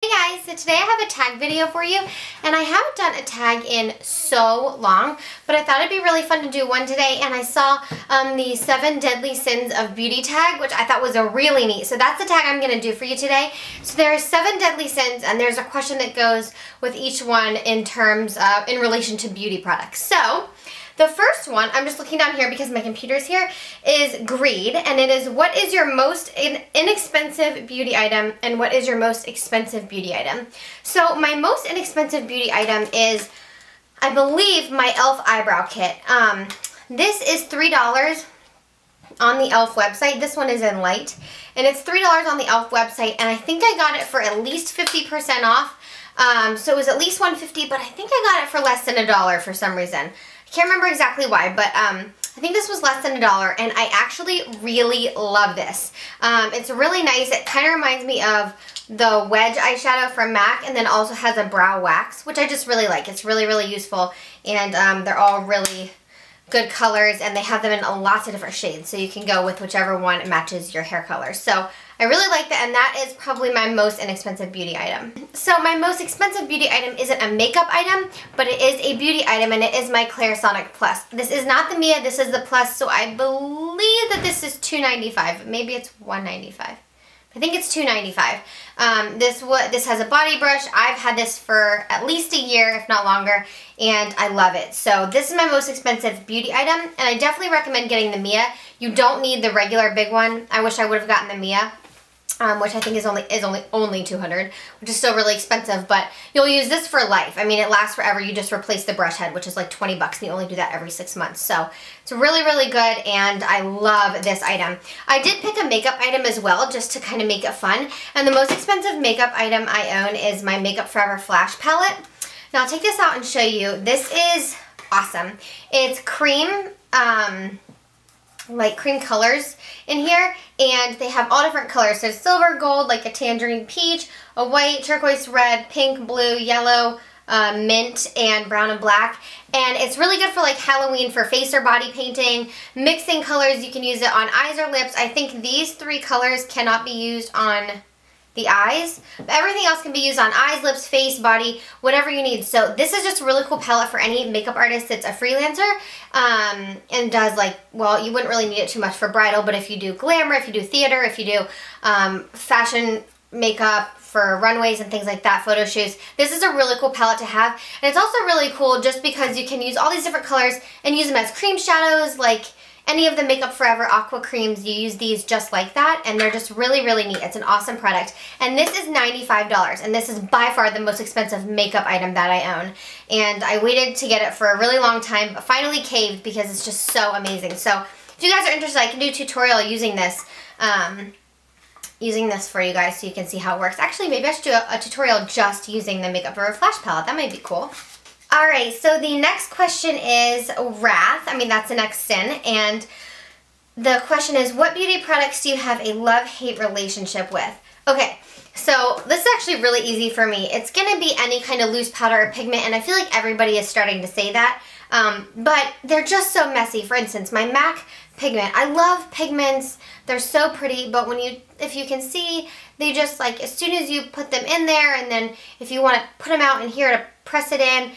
Hey guys, so today I have a tag video for you, and I haven't done a tag in so long, but I thought it'd be really fun to do one today, and I saw the 7 Deadly Sins of Beauty tag, which I thought was a really neat. So that's the tag I'm going to do for you today. So there are 7 deadly sins, and there's a question that goes with each one in terms of, in relation to beauty products. So the first one, I'm just looking down here because my computer's here, is greed, and it is, what is your most inexpensive beauty item and what is your most expensive beauty item? So my most inexpensive beauty item is, I believe, my e.l.f. eyebrow kit. This is $3 on the e.l.f. website. This one is in light, and it's $3 on the e.l.f. website, and I think I got it for at least 50% off. So it was at least $1.50, but I think I got it for less than $1 for some reason. Can't remember exactly why, but I think this was less than $1, and I actually really love this. It's really nice. It kind of reminds me of the Wedge eyeshadow from MAC, and then also has a brow wax, which I just really like. It's really, really useful, and they're all really good colors, and they have them in lots of different shades, so you can go with whichever one matches your hair color. So I really like that, and that is probably my most inexpensive beauty item. So my most expensive beauty item isn't a makeup item, but it is a beauty item, and it is my Clarisonic Plus. This is not the Mia, this is the Plus, so I believe that this is $2.95. Maybe it's $1.95. I think it's $2.95. This has a body brush. I've had this for at least a year, if not longer, and I love it. So this is my most expensive beauty item, and I definitely recommend getting the Mia. You don't need the regular big one. I wish I would have gotten the Mia, which I think is only $200, which is still really expensive, but you'll use this for life. I mean, it lasts forever. You just replace the brush head, which is like 20 bucks, and you only do that every 6 months. So it's really, really good, and I love this item. I did pick a makeup item as well, just to kind of make it fun, and the most expensive makeup item I own is my Makeup Forever Flash Palette. Now, I'll take this out and show you. This is awesome. It's cream, like cream colors in here, and they have all different colors. So silver, gold, like a tangerine peach, a white, turquoise red, pink, blue, yellow, mint, and brown and black. And it's really good for like Halloween, for face or body painting, mixing colors. You can use it on eyes or lips. I think these 3 colors cannot be used on the eyes, but everything else can be used on eyes, lips, face, body, whatever you need. So this is just a really cool palette for any makeup artist that's a freelancer, and does, like, well, you wouldn't really need it too much for bridal, but if you do glamour, if you do theater, if you do fashion makeup for runways and things like that, photo shoots, this is a really cool palette to have. And it's also really cool just because you can use all these different colors and use them as cream shadows, like any of the Makeup Forever Aqua creams. You use these just like that, and they're just really, really neat. It's an awesome product. And this is $95, and this is by far the most expensive makeup item that I own. And I waited to get it for a really long time, but finally caved because it's just so amazing. So if you guys are interested, I can do a tutorial using this for you guys so you can see how it works. Actually, maybe I should do a tutorial just using the Makeup Forever Flash Palette. That might be cool. Alright, so the next question is wrath. I mean, that's the next sin. And the question is, what beauty products do you have a love-hate relationship with? Okay, so this is actually really easy for me. It's going to be any kind of loose powder or pigment, and I feel like everybody is starting to say that. But they're just so messy. For instance, my MAC pigment. I love pigments. They're so pretty, but if you can see, they just, like, as soon as you put them in there, and then if you want to put them out in here to press it in,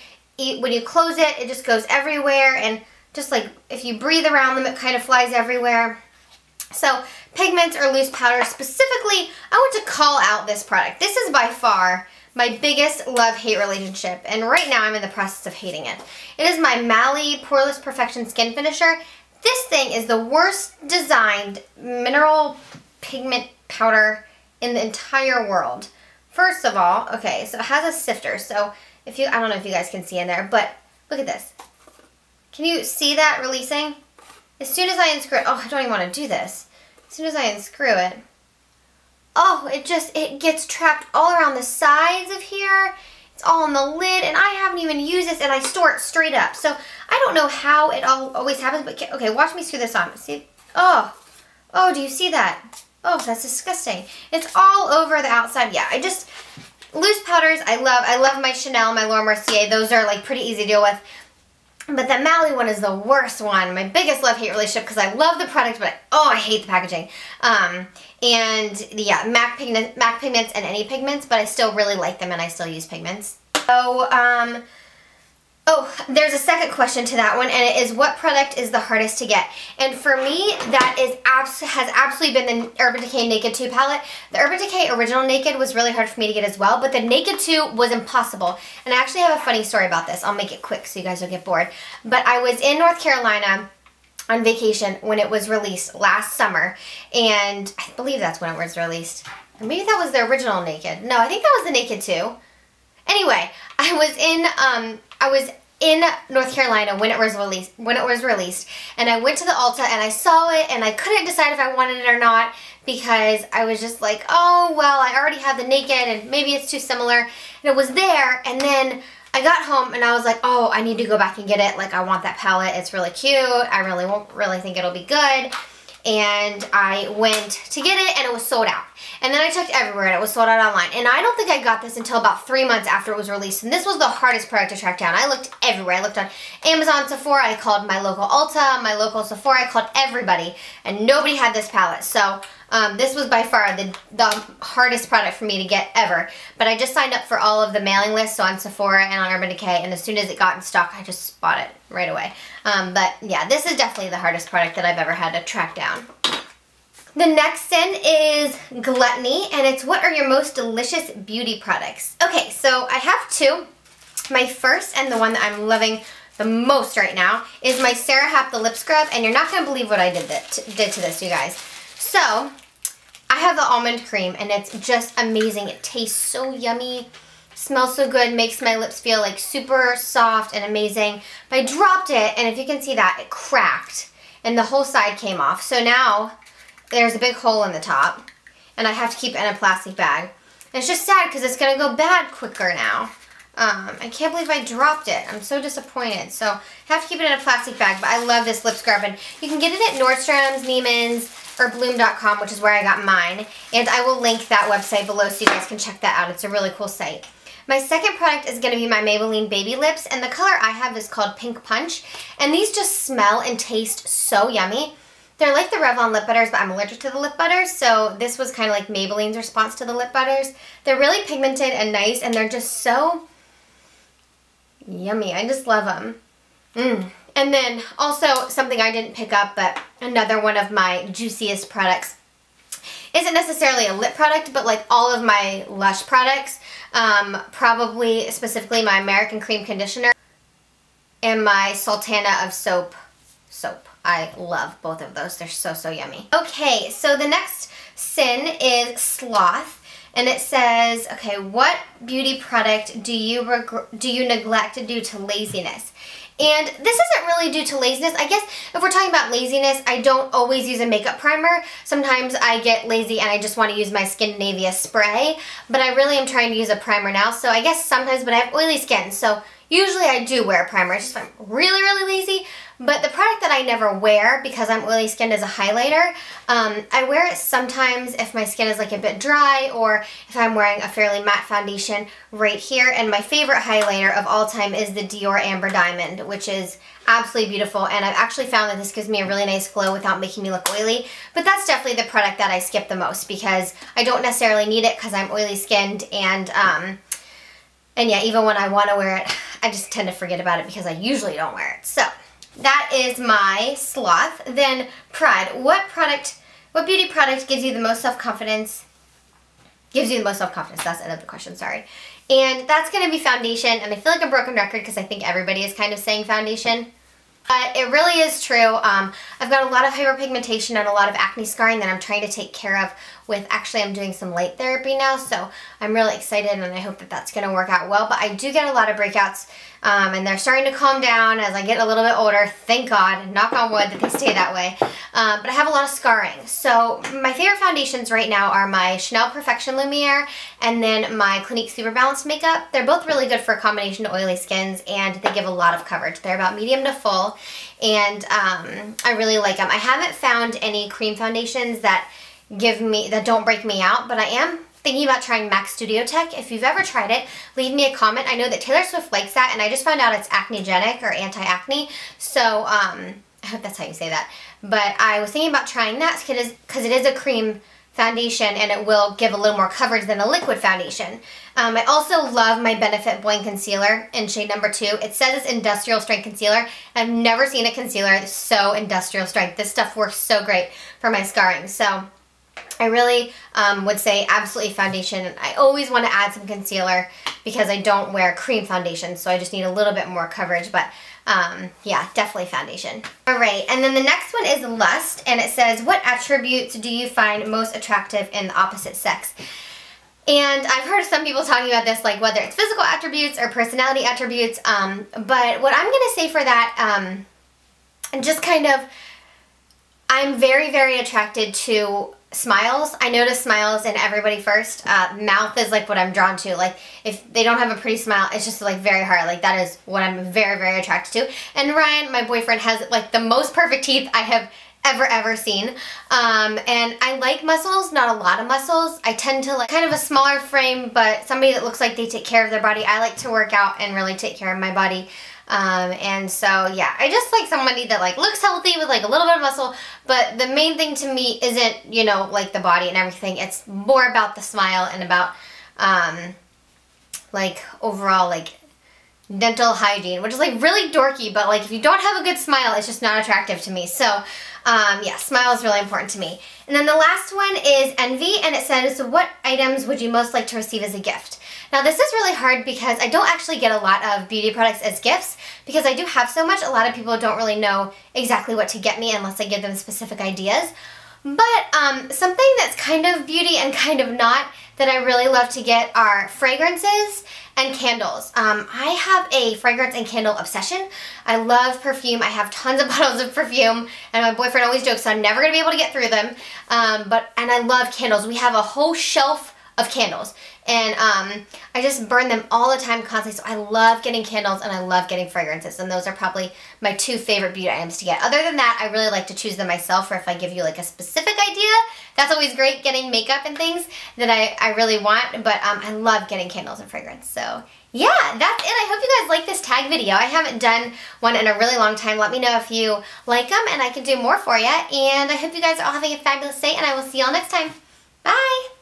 when you close it, it just goes everywhere, and just like if you breathe around them, it kind of flies everywhere. So pigments or loose powder, specifically, I want to call out this product. This is by far my biggest love-hate relationship, and right now I'm in the process of hating it. It is my Mally Poreless Perfection Skin Finisher. This thing is the worst designed mineral pigment powder in the entire world. First of all, okay, so it has a sifter, so I don't know if you guys can see in there, but look at this. Can you see that releasing? As soon as I unscrew it, oh, I don't even want to do this. As soon as I unscrew it, oh, it gets trapped all around the sides of here. It's all on the lid, and I haven't even used this, and I store it straight up. So I don't know how it always happens, but okay, watch me screw this on. See? Oh, do you see that? Oh, that's disgusting. It's all over the outside. Yeah, loose powders, I love my Chanel, my Laura Mercier. Those are like pretty easy to deal with. But the Mally one is the worst one. My biggest love-hate relationship because I love the product, but I hate the packaging. And yeah, MAC pigments and any pigments, but I still really like them and I still use pigments. So, oh, there's a second question to that one, and it is, what product is the hardest to get? And for me, that has absolutely been the Urban Decay Naked 2 palette. The Urban Decay Original Naked was really hard for me to get as well, but the Naked 2 was impossible. And I actually have a funny story about this. I'll make it quick so you guys don't get bored. But I was in North Carolina on vacation when it was released last summer, and I believe that's when it was released. Or maybe that was the original Naked. No, I think that was the Naked 2. Anyway, I was in North Carolina when it was released, and I went to the Ulta and I saw it and I couldn't decide if I wanted it or not because I was just like, oh well, I already have the Naked and maybe it's too similar, and it was there. And then I got home and I was like, oh, I need to go back and get it. Like, I want that palette. It's really cute. I really think it'll be good. And I went to get it and it was sold out. And then I checked everywhere and it was sold out online. And I don't think I got this until about 3 months after it was released. And this was the hardest product to track down. I looked everywhere. I looked on Amazon, Sephora. I called my local Ulta, my local Sephora. I called everybody. And nobody had this palette. So this was by far the hardest product for me to get ever. But I just signed up for all of the mailing lists, so on Sephora and on Urban Decay. And as soon as it got in stock, I just bought it right away. But yeah, this is definitely the hardest product that I've ever had to track down. The next sin is gluttony, and it's, what are your most delicious beauty products? Okay, so I have two. My first, and the one that I'm loving the most right now, is my Sarah Happ the lip scrub, and you're not going to believe what I did to this, you guys. So, I have the almond cream, and it's just amazing. It tastes so yummy, smells so good, makes my lips feel like super soft and amazing. But I dropped it, and if you can see that, it cracked, and the whole side came off. So now there's a big hole in the top, and I have to keep it in a plastic bag. And it's just sad because it's going to go bad quicker now. I can't believe I dropped it. I'm so disappointed. So I have to keep it in a plastic bag, but I love this lip scrub. And you can get it at Nordstrom's, Neiman's, or Bloom.com, which is where I got mine. And I will link that website below so you guys can check that out. It's a really cool site. My second product is going to be my Maybelline Baby Lips, and the color I have is called Pink Punch. And these just smell and taste so yummy. They're like the Revlon lip butters, but I'm allergic to the lip butters, so this was kind of like Maybelline's response to the lip butters. They're really pigmented and nice, and they're just so yummy. I just love them. And then also something I didn't pick up, but another one of my juiciest products. Isn't necessarily a lip product, but like all of my Lush products, probably specifically my American Cream Conditioner and my Sultana of soap. I love both of those. They're so, so yummy. Okay, so the next sin is sloth. And it says, okay, what beauty product do you neglect due to laziness? And this isn't really due to laziness. I guess if we're talking about laziness, I don't always use a makeup primer. Sometimes I get lazy and I just want to use my Scandinavia spray. But I really am trying to use a primer now. So I guess sometimes, but I have oily skin. So usually I do wear a primer. It's just if I'm really, really lazy. But the product that I never wear because I'm oily skinned is a highlighter. I wear it sometimes if my skin is like a bit dry or if I'm wearing a fairly matte foundation right here. And my favorite highlighter of all time is the Dior Amber Diamond, which is absolutely beautiful. And I've actually found that this gives me a really nice glow without making me look oily. But that's definitely the product that I skip the most because I don't necessarily need it because I'm oily skinned. And yeah, even when I want to wear it, I just tend to forget about it because I usually don't wear it. So that is my sloth. Then pride. What beauty product gives you the most self-confidence? Gives you the most self-confidence. That's the end of the question, sorry. And that's going to be foundation. And I feel like a broken record because I think everybody is kind of saying foundation. But it really is true. I've got a lot of hyperpigmentation and a lot of acne scarring that I'm trying to take care of with, actually I'm doing some light therapy now, so I'm really excited and I hope that that's going to work out well. But I do get a lot of breakouts and they're starting to calm down as I get a little bit older, thank God, knock on wood that they stay that way. But I have a lot of scarring. So my favorite foundations right now are my Chanel Perfection Lumiere and then my Clinique Super Balanced Makeup. They're both really good for a combination of oily skins and they give a lot of coverage. They're about medium to full and I really like them. I haven't found any cream foundations that don't break me out, but I am thinking about trying MAC Studio Tech. If you've ever tried it, leave me a comment. I know that Taylor Swift likes that, and I just found out it's acnegenic or anti-acne, so I hope that's how you say that. But I was thinking about trying that because it is a cream foundation and it will give a little more coverage than a liquid foundation. I also love my Benefit Blend Concealer in shade number 2. It says it's industrial strength concealer. I've never seen a concealer that's so industrial strength. This stuff works so great for my scarring. So I really would say absolutely foundation. I always want to add some concealer because I don't wear cream foundation, so I just need a little bit more coverage, but yeah, definitely foundation. Alright, and then the next one is Lust, and it says, what attributes do you find most attractive in the opposite sex? And I've heard some people talking about this, like whether it's physical attributes or personality attributes, but what I'm going to say for that, just kind of, I'm very, very attracted to smiles. I notice smiles in everybody first. Mouth is like what I'm drawn to. Like if they don't have a pretty smile, it's just like very hard. Like that is what I'm very, very attracted to. And Ryan, my boyfriend, has like the most perfect teeth I have ever seen. And I like muscles, not a lot of muscles. I tend to like kind of a smaller frame, but somebody that looks like they take care of their body. I like to work out and really take care of my body. And so yeah, I just like somebody that like looks healthy with like a little bit of muscle, but the main thing to me isn't, you know, like the body and everything. It's more about the smile and about, like overall like dental hygiene, which is like really dorky, but like if you don't have a good smile, it's just not attractive to me. So yeah, smile is really important to me. And then the last one is Envy, and it says, what items would you most like to receive as a gift? Now this is really hard because I don't actually get a lot of beauty products as gifts because I do have so much. A lot of people don't really know exactly what to get me unless I give them specific ideas. But something that's kind of beauty and kind of not that I really love to get are fragrances and candles. I have a fragrance and candle obsession. I love perfume. I have tons of bottles of perfume, and my boyfriend always jokes I'm never going to be able to get through them. And I love candles. We have a whole shelf of candles, and I just burn them all the time constantly, so I love getting candles and I love getting fragrances, and those are probably my 2 favorite beauty items to get. Other than that, I really like to choose them myself, or if I give you like a specific idea, that's always great, getting makeup and things that I really want, but I love getting candles and fragrance. So yeah, that's it. I hope you guys like this tag video. I haven't done one in a really long time. Let me know if you like them and I can do more for you, and I hope you guys are all having a fabulous day, and I will see y'all next time. Bye!